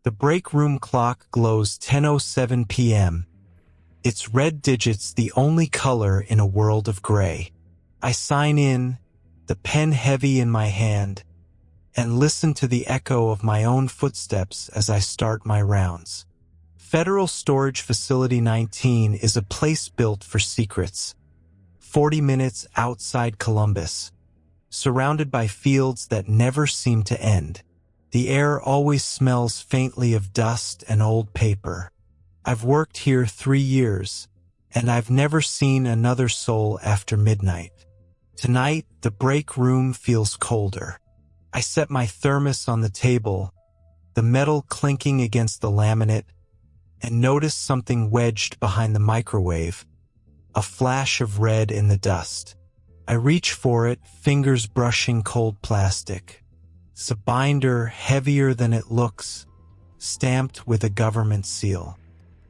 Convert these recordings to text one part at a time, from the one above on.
The break room clock glows 10:07 p.m. Its red digits the only color in a world of gray. I sign in, the pen heavy in my hand, and listen to the echo of my own footsteps as I start my rounds. Federal Storage Facility 19 is a place built for secrets. 40 minutes outside Columbus, surrounded by fields that never seem to end. The air always smells faintly of dust and old paper. I've worked here 3 years, and I've never seen another soul after midnight. Tonight, the break room feels colder. I set my thermos on the table, the metal clinking against the laminate, and notice something wedged behind the microwave, a flash of red in the dust. I reach for it, fingers brushing cold plastic. It's a binder heavier than it looks, stamped with a government seal.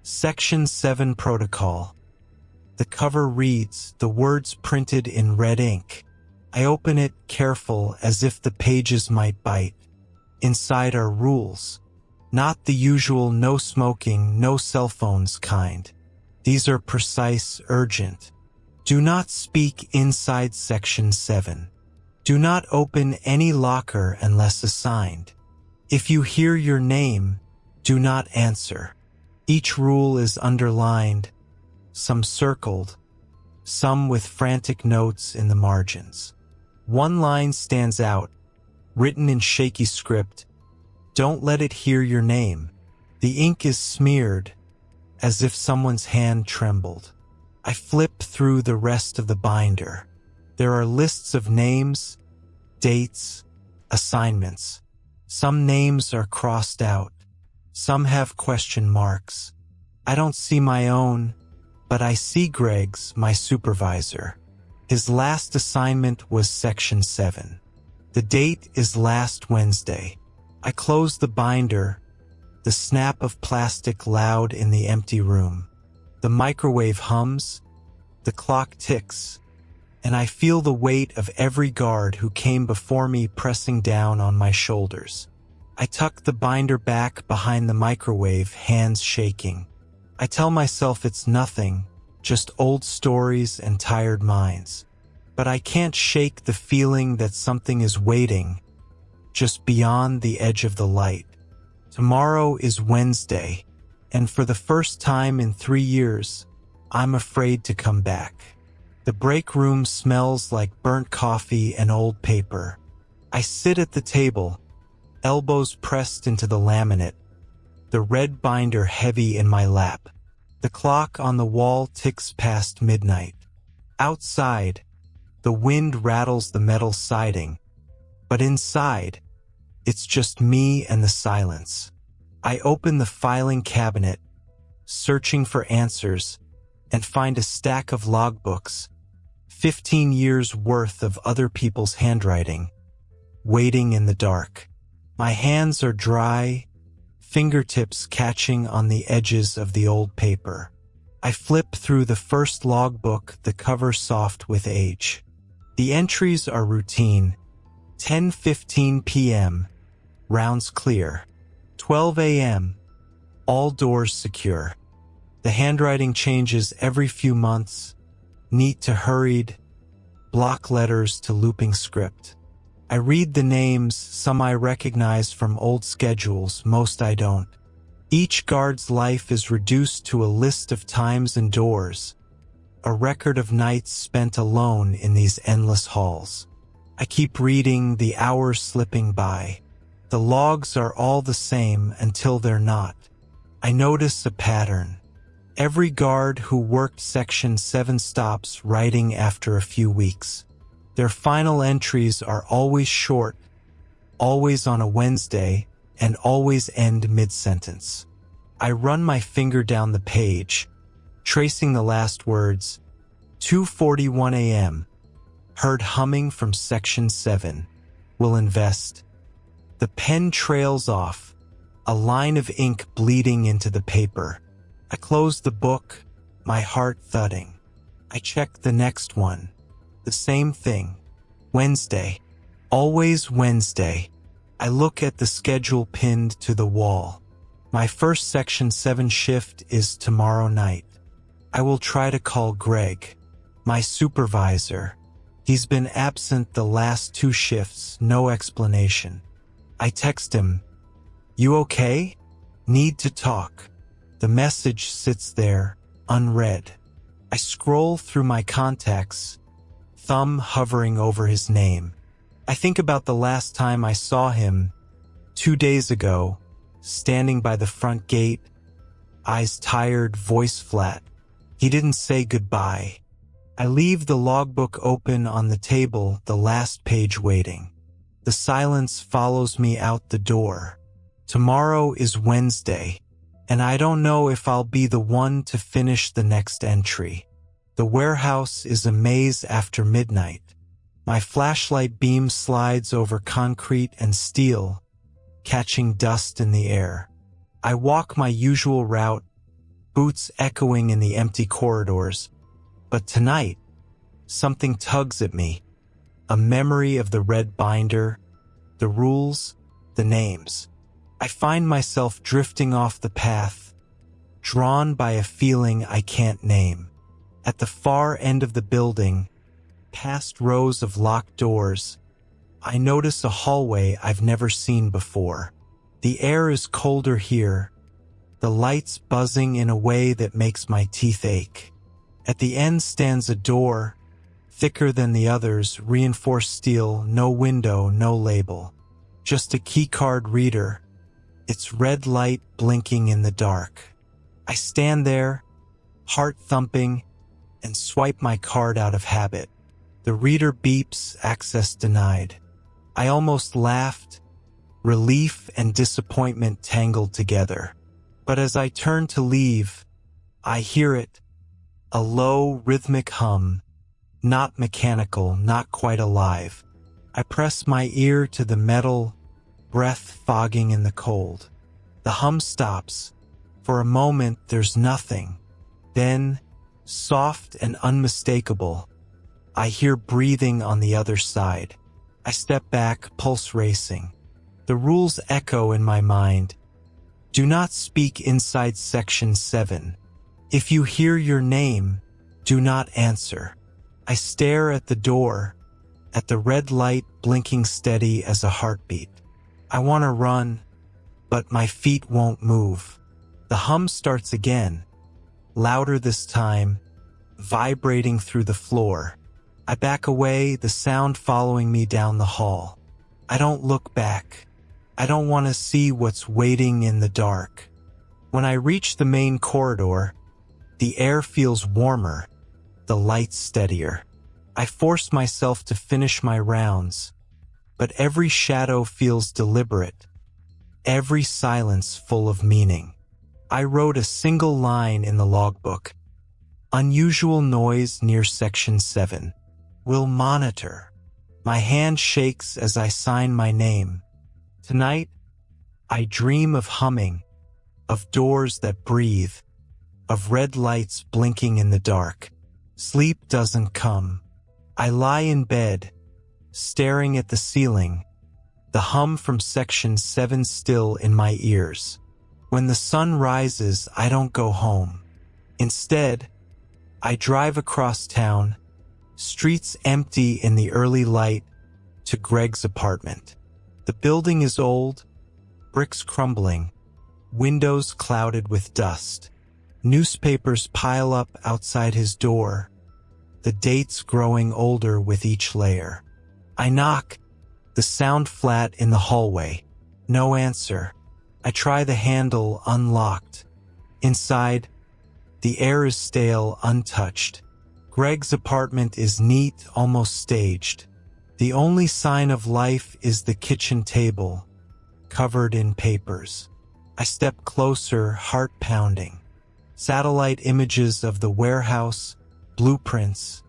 Section 7 Protocol. The cover reads, the words printed in red ink. I open it, careful, as if the pages might bite. Inside are rules. Not the usual no smoking, no cell phones kind. These are precise, urgent. Do not speak inside Section 7. Do not open any locker unless assigned. If you hear your name, do not answer. Each rule is underlined, some circled, some with frantic notes in the margins. One line stands out, written in shaky script. Don't let it hear your name. The ink is smeared, as if someone's hand trembled. I flip through the rest of the binder. There are lists of names, dates, assignments. Some names are crossed out. Some have question marks. I don't see my own, but I see Greg's, my supervisor. His last assignment was Section 7. The date is last Wednesday. I close the binder, the snap of plastic loud in the empty room. The microwave hums, the clock ticks, and I feel the weight of every guard who came before me pressing down on my shoulders. I tuck the binder back behind the microwave, hands shaking. I tell myself it's nothing, just old stories and tired minds. But I can't shake the feeling that something is waiting, just beyond the edge of the light. Tomorrow is Wednesday, and for the first time in 3 years, I'm afraid to come back. The break room smells like burnt coffee and old paper. I sit at the table, elbows pressed into the laminate, the red binder heavy in my lap. The clock on the wall ticks past midnight. Outside, the wind rattles the metal siding, but inside, it's just me and the silence. I open the filing cabinet, searching for answers, and find a stack of logbooks, 15 years worth of other people's handwriting, waiting in the dark. My hands are dry, fingertips catching on the edges of the old paper. I flip through the first logbook, the cover soft with age. The entries are routine. 10:15 p.m., rounds clear. 12 a.m., all doors secure. The handwriting changes every few months, neat to hurried, block letters to looping script. I read the names, some I recognize from old schedules, most I don't. Each guard's life is reduced to a list of times and doors, a record of nights spent alone in these endless halls. I keep reading, the hours slipping by. The logs are all the same until they're not. I notice a pattern. Every guard who worked Section 7 stops writing after a few weeks. Their final entries are always short, always on a Wednesday, and always end mid-sentence. I run my finger down the page, tracing the last words. 2:41 a.m. Heard humming from Section 7. Will invest. The pen trails off, a line of ink bleeding into the paper. I close the book, my heart thudding. I check the next one. The same thing. Wednesday. Always Wednesday. I look at the schedule pinned to the wall. My first Section 7 shift is tomorrow night. I will try to call Greg, my supervisor. He's been absent the last 2 shifts, no explanation. I text him, "You okay? Need to talk." The message sits there, unread. I scroll through my contacts, thumb hovering over his name. I think about the last time I saw him, 2 days ago, standing by the front gate, eyes tired, voice flat. He didn't say goodbye. I leave the logbook open on the table, the last page waiting. The silence follows me out the door. Tomorrow is Wednesday, and I don't know if I'll be the one to finish the next entry. The warehouse is a maze after midnight. My flashlight beam slides over concrete and steel, catching dust in the air. I walk my usual route, boots echoing in the empty corridors. But tonight, something tugs at me. A memory of the red binder, the rules, the names. I find myself drifting off the path, drawn by a feeling I can't name. At the far end of the building, past rows of locked doors, I notice a hallway I've never seen before. The air is colder here, the lights buzzing in a way that makes my teeth ache. At the end stands a door, thicker than the others, reinforced steel, no window, no label. Just a keycard reader, its red light blinking in the dark. I stand there, heart thumping, and swipe my card out of habit. The reader beeps, access denied. I almost laughed, relief and disappointment tangled together. But as I turn to leave, I hear it, a low, rhythmic hum, not mechanical, not quite alive. I press my ear to the metal, breath fogging in the cold. The hum stops. For a moment, there's nothing. Then, soft and unmistakable, I hear breathing on the other side. I step back, pulse racing. The rules echo in my mind. Do not speak inside Section 7. If you hear your name, do not answer. I stare at the door, at the red light blinking steady as a heartbeat. I want to run, but my feet won't move. The hum starts again, louder this time, vibrating through the floor. I back away, the sound following me down the hall. I don't look back. I don't want to see what's waiting in the dark. When I reach the main corridor, the air feels warmer, the lights steadier. I force myself to finish my rounds, but every shadow feels deliberate, every silence full of meaning. I wrote a single line in the logbook. Unusual noise near Section 7. Will monitor. My hand shakes as I sign my name. Tonight, I dream of humming, of doors that breathe, of red lights blinking in the dark. Sleep doesn't come. I lie in bed, staring at the ceiling, the hum from Section 7 still in my ears. When the sun rises, I don't go home. Instead, I drive across town, streets empty in the early light, to Greg's apartment. The building is old, bricks crumbling, windows clouded with dust. Newspapers pile up outside his door, the dates growing older with each layer. I knock, the sound flat in the hallway. No answer. I try the handle, unlocked. Inside, the air is stale, untouched. Greg's apartment is neat, almost staged. The only sign of life is the kitchen table, covered in papers. I step closer, heart pounding. Satellite images of the warehouse, blueprints,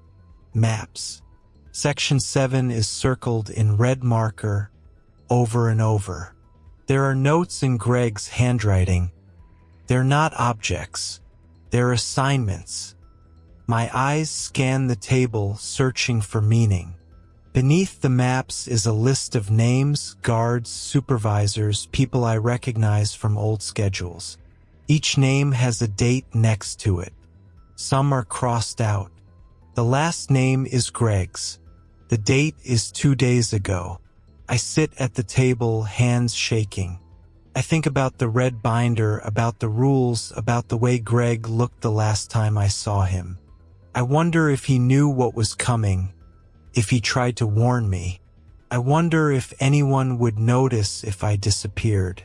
maps. Section 7 is circled in red marker, over and over. There are notes in Greg's handwriting. They're not objects. They're assignments. My eyes scan the table, searching for meaning. Beneath the maps is a list of names, guards, supervisors, people I recognize from old schedules. Each name has a date next to it. Some are crossed out. The last name is Greg's. The date is 2 days ago. I sit at the table, hands shaking. I think about the red binder, about the rules, about the way Greg looked the last time I saw him. I wonder if he knew what was coming, if he tried to warn me. I wonder if anyone would notice if I disappeared.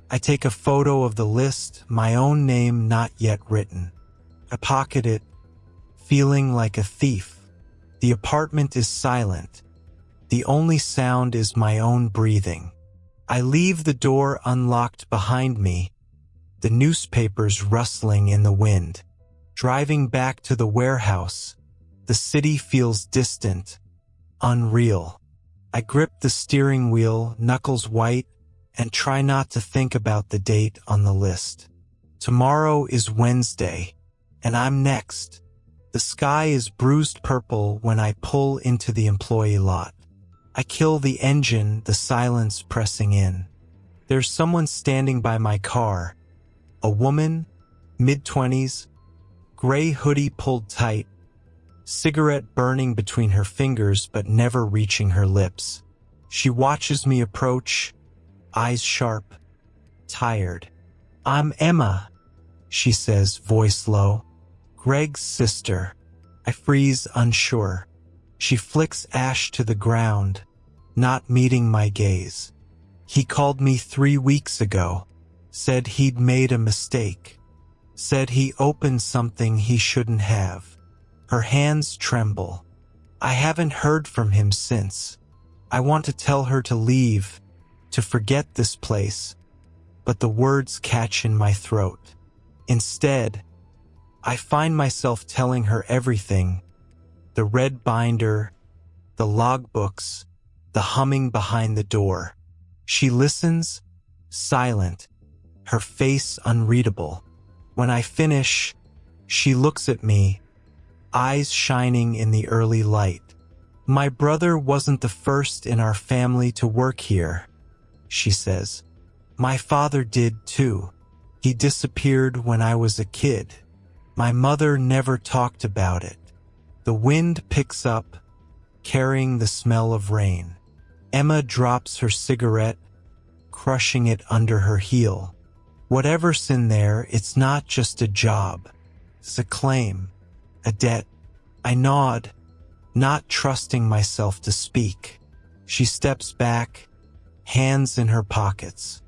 I take a photo of the list, my own name not yet written. I pocket it, feeling like a thief. The apartment is silent. The only sound is my own breathing. I leave the door unlocked behind me, the newspapers rustling in the wind. Driving back to the warehouse, the city feels distant, unreal. I grip the steering wheel, knuckles white, and try not to think about the date on the list. Tomorrow is Wednesday, and I'm next. The sky is bruised purple when I pull into the employee lot. I kill the engine, the silence pressing in. There's someone standing by my car. A woman, mid-20s, gray hoodie pulled tight, cigarette burning between her fingers but never reaching her lips. She watches me approach, eyes sharp, tired. "I'm Emma," she says, voice low. "Greg's sister." I freeze, unsure. She flicks ash to the ground, not meeting my gaze. "He called me 3 weeks ago, said he'd made a mistake, said he opened something he shouldn't have." Her hands tremble. I haven't heard from him since. I want to tell her to leave, to forget this place, but the words catch in my throat. Instead, I find myself telling her everything. The red binder, the logbooks, the humming behind the door. She listens, silent, her face unreadable. When I finish, she looks at me, eyes shining in the early light. "My brother wasn't the first in our family to work here," she says. "My father did too. He disappeared when I was a kid. My mother never talked about it." The wind picks up, carrying the smell of rain. Emma drops her cigarette, crushing it under her heel. Whatever's in there, it's not just a job. It's a claim, a debt. I nod, not trusting myself to speak. She steps back, hands in her pockets.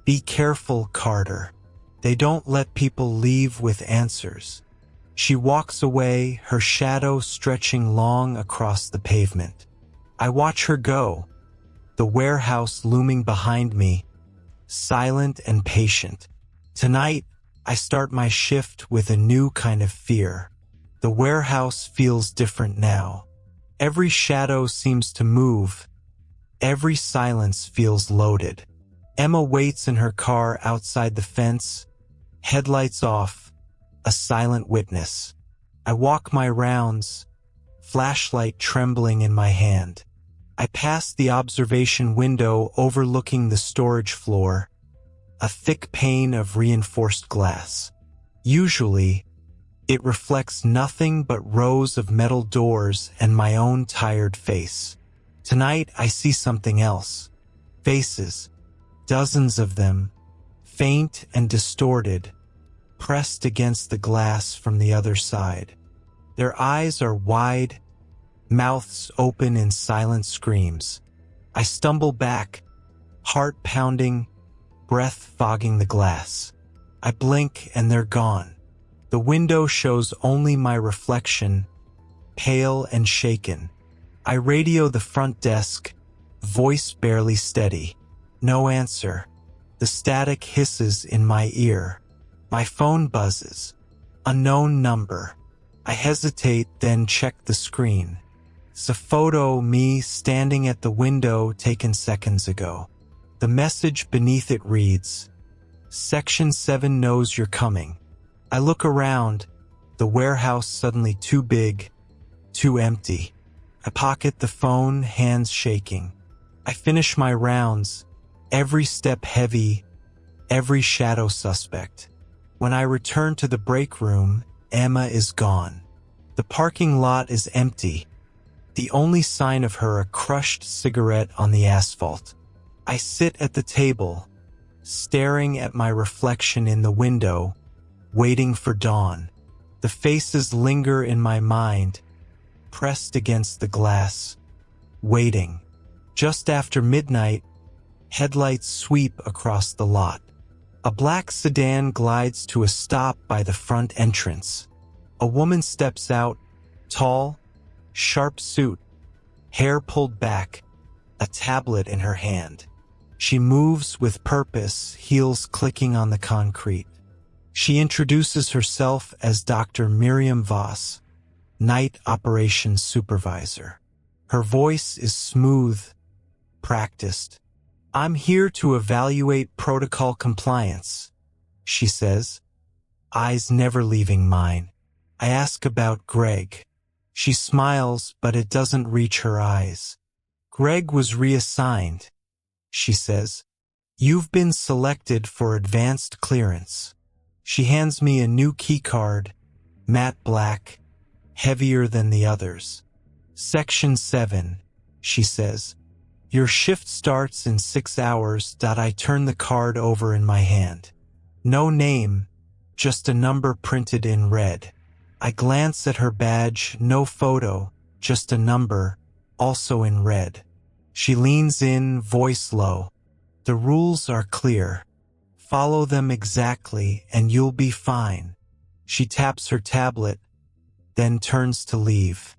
"Be careful, Carter. They don't let people leave with answers." She walks away, her shadow stretching long across the pavement. I watch her go, the warehouse looming behind me, silent and patient. Tonight, I start my shift with a new kind of fear. The warehouse feels different now. Every shadow seems to move. Every silence feels loaded. Emma waits in her car outside the fence, headlights off, a silent witness. I walk my rounds, flashlight trembling in my hand. I pass the observation window overlooking the storage floor, a thick pane of reinforced glass. Usually, it reflects nothing but rows of metal doors and my own tired face. Tonight, I see something else. Faces, dozens of them, faint and distorted, pressed against the glass from the other side. Their eyes are wide, mouths open in silent screams. I stumble back, heart pounding, breath fogging the glass. I blink and they're gone. The window shows only my reflection, pale and shaken. I radio the front desk, voice barely steady. No answer. The static hisses in my ear. My phone buzzes. Unknown number. I hesitate, then check the screen. It's a photo me standing at the window taken seconds ago. The message beneath it reads, "Section 7 knows you're coming." I look around, the warehouse suddenly too big, too empty. I pocket the phone, hands shaking. I finish my rounds, every step heavy, every shadow suspect. When I return to the break room, Emma is gone. The parking lot is empty. The only sign of her, a crushed cigarette on the asphalt. I sit at the table, staring at my reflection in the window, waiting for dawn. The faces linger in my mind, pressed against the glass, waiting. Just after midnight, headlights sweep across the lot. A black sedan glides to a stop by the front entrance. A woman steps out, tall, sharp suit, hair pulled back, a tablet in her hand. She moves with purpose, heels clicking on the concrete. She introduces herself as Dr. Miriam Voss, Night Operations Supervisor. Her voice is smooth, practiced. "I'm here to evaluate protocol compliance," she says, eyes never leaving mine. I ask about Greg. She smiles, but it doesn't reach her eyes. "Greg was reassigned," she says. "You've been selected for advanced clearance." She hands me a new keycard, matte black, heavier than the others. "Section 7, she says. "Your shift starts in 6 hours." I turn the card over in my hand. No name, just a number printed in red. I glance at her badge, no photo, just a number, also in red. She leans in, voice low. "The rules are clear. Follow them exactly and you'll be fine." She taps her tablet, then turns to leave.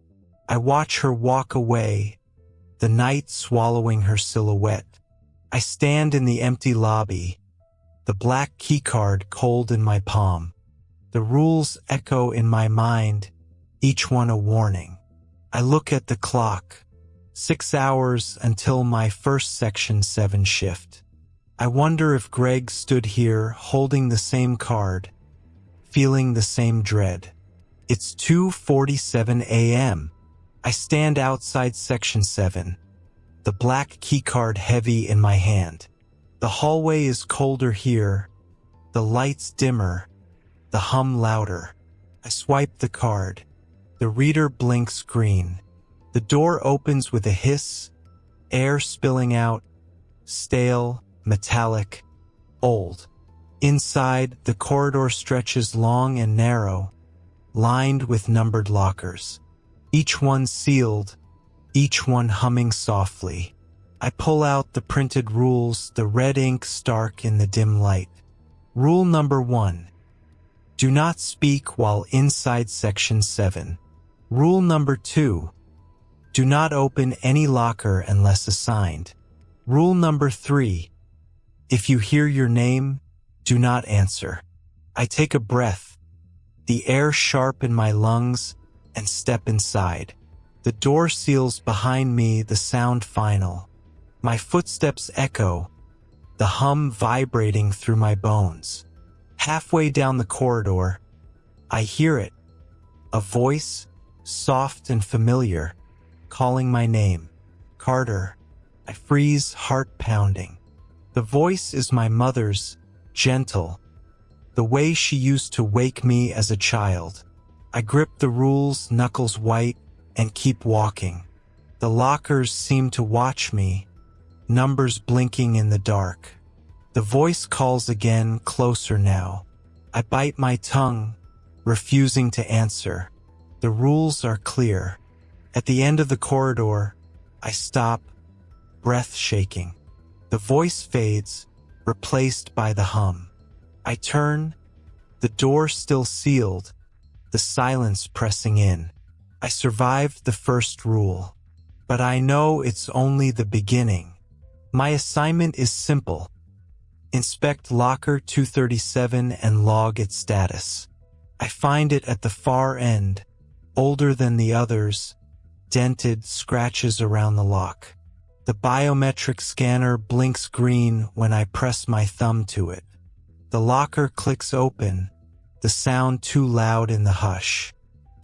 I watch her walk away, the night swallowing her silhouette. I stand in the empty lobby, the black keycard cold in my palm. The rules echo in my mind, each one a warning. I look at the clock. 6 hours until my first Section 7 shift. I wonder if Greg stood here holding the same card, feeling the same dread. It's 2:47 a.m. I stand outside Section 7, the black keycard heavy in my hand. The hallway is colder here, the lights dimmer, the hum louder. I swipe the card. The reader blinks green. The door opens with a hiss, air spilling out, stale, metallic, old. Inside, the corridor stretches long and narrow, lined with numbered lockers. Each one sealed, each one humming softly. I pull out the printed rules, the red ink stark in the dim light. Rule number 1. Do not speak while inside Section 7. Rule number 2. Do not open any locker unless assigned. Rule number 3. If you hear your name, do not answer. I take a breath, the air sharp in my lungs, and step inside. The door seals behind me, the sound final. My footsteps echo, the hum vibrating through my bones. Halfway down the corridor, I hear it, a voice, soft and familiar, calling my name. "Carter." I freeze, heart pounding. The voice is my mother's, gentle, the way she used to wake me as a child. I grip the rules, knuckles white, and keep walking. The lockers seem to watch me, numbers blinking in the dark. The voice calls again, closer now. I bite my tongue, refusing to answer. The rules are clear. At the end of the corridor, I stop, breath shaking. The voice fades, replaced by the hum. I turn, the door still sealed, the silence pressing in. I survived the first rule, but I know it's only the beginning. My assignment is simple. Inspect locker 237 and log its status. I find it at the far end, older than the others, dented, scratches around the lock. The biometric scanner blinks green when I press my thumb to it. The locker clicks open, the sound too loud in the hush.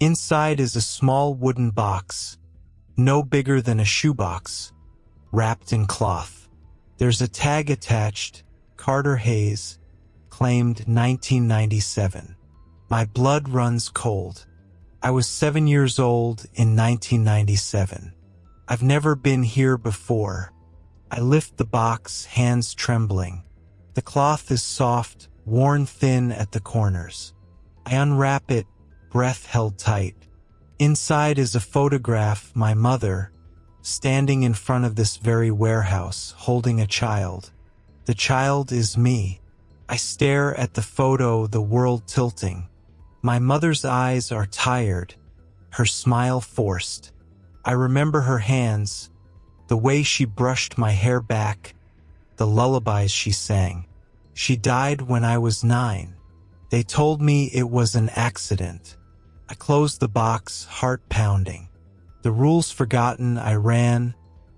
Inside is a small wooden box, no bigger than a shoebox, wrapped in cloth. There's a tag attached, Carter Hayes, claimed 1997. My blood runs cold. I was 7 years old in 1997. I've never been here before. I lift the box, hands trembling. The cloth is soft, worn thin at the corners. I unwrap it, breath held tight. Inside is a photograph, my mother, standing in front of this very warehouse, holding a child. The child is me. I stare at the photo, the world tilting. My mother's eyes are tired, her smile forced. I remember her hands, the way she brushed my hair back, the lullabies she sang. She died when I was 9. They told me it was an accident. I closed the box, heart pounding. The rules forgotten, I ran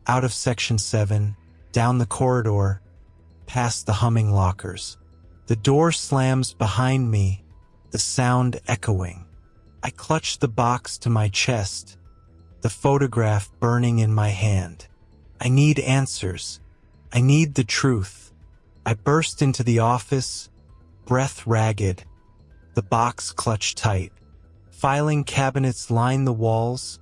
out of Section 7, down the corridor, past the humming lockers. The door slams behind me, the sound echoing. I clutch the box to my chest, the photograph burning in my hand. I need answers. I need the truth. I burst into the office, breath ragged, the box clutched tight. Filing cabinets line the walls,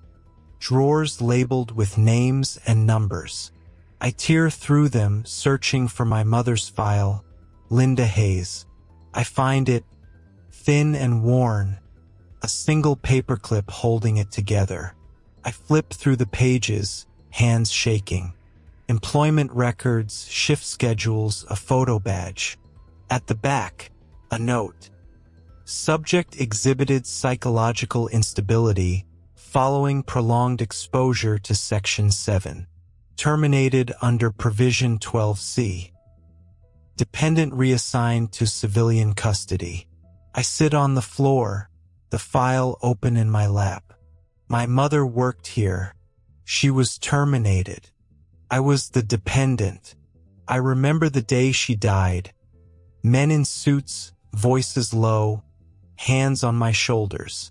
drawers labeled with names and numbers. I tear through them, searching for my mother's file, Linda Hayes. I find it, thin and worn, a single paperclip holding it together. I flip through the pages, hands shaking. Employment records, shift schedules, a photo badge. At the back, a note. Subject exhibited psychological instability following prolonged exposure to Section 7. Terminated under Provision 12C. Dependent reassigned to civilian custody. I sit on the floor, the file open in my lap. My mother worked here. She was terminated. I was the dependent. I remember the day she died. Men in suits, voices low, hands on my shoulders.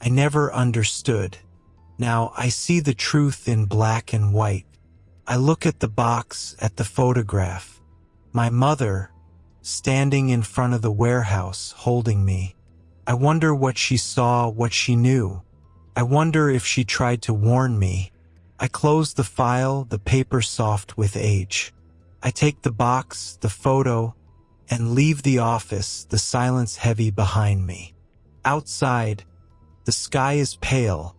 I never understood. Now I see the truth in black and white. I look at the box, at the photograph. My mother, standing in front of the warehouse, holding me. I wonder what she saw, what she knew. I wonder if she tried to warn me. I close the file, the paper soft with age. I take the box, the photo, and leave the office, the silence heavy behind me. Outside, the sky is pale,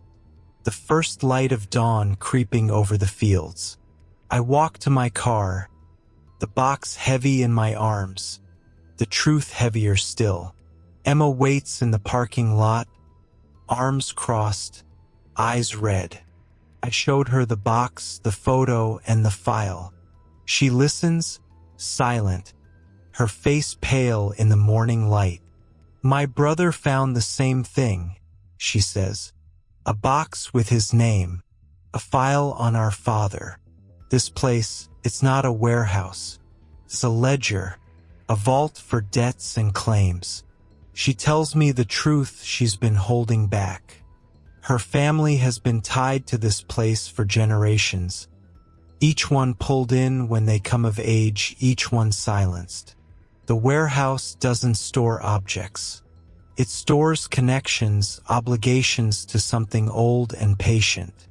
the first light of dawn creeping over the fields. I walk to my car, the box heavy in my arms, the truth heavier still. Emma waits in the parking lot, arms crossed, eyes red. I showed her the box, the photo, and the file. She listens, silent, her face pale in the morning light. My brother found the same thing, she says. A box with his name, a file on our father. This place, it's not a warehouse. It's a ledger, a vault for debts and claims. She tells me the truth she's been holding back. Her family has been tied to this place for generations. Each one pulled in when they come of age, each one silenced. The warehouse doesn't store objects. It stores connections, obligations to something old and patient.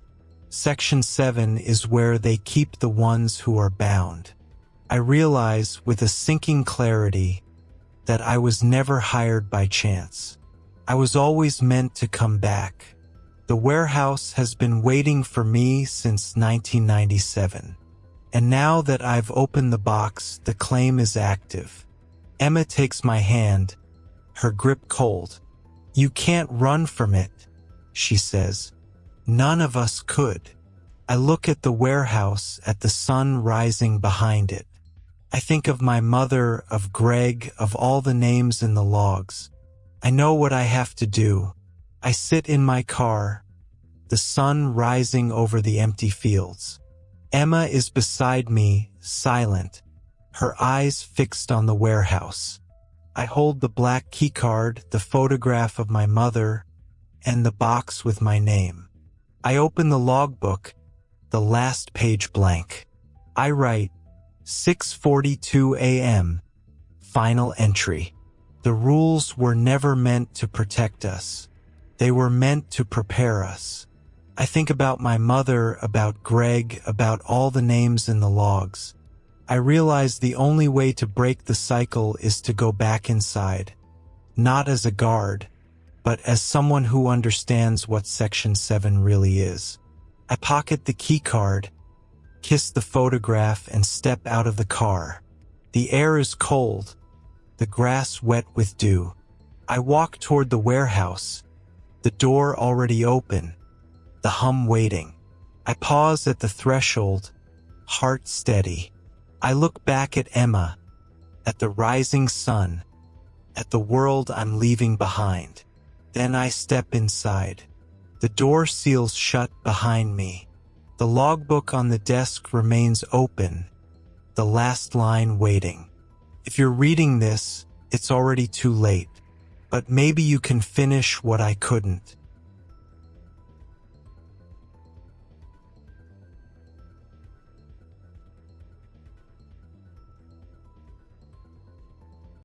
Section 7 is where they keep the ones who are bound. I realize with a sinking clarity that I was never hired by chance. I was always meant to come back. The warehouse has been waiting for me since 1997. And now that I've opened the box, the claim is active. Emma takes my hand, her grip cold. You can't run from it, she says. None of us could. I look at the warehouse, at the sun rising behind it. I think of my mother, of Greg, of all the names in the logs. I know what I have to do. I sit in my car, the sun rising over the empty fields. Emma is beside me, silent, her eyes fixed on the warehouse. I hold the black keycard, the photograph of my mother, and the box with my name. I open the logbook, the last page blank. I write, 6:42 a.m., final entry. The rules were never meant to protect us. They were meant to prepare us. I think about my mother, about Greg, about all the names in the logs. I realize the only way to break the cycle is to go back inside. Not as a guard, but as someone who understands what Section 7 really is. I pocket the key card, kiss the photograph, and step out of the car. The air is cold, the grass wet with dew. I walk toward the warehouse, the door already open, the hum waiting. I pause at the threshold, heart steady. I look back at Emma, at the rising sun, at the world I'm leaving behind. Then I step inside. The door seals shut behind me. The logbook on the desk remains open, the last line waiting. If you're reading this, it's already too late, but maybe you can finish what I couldn't.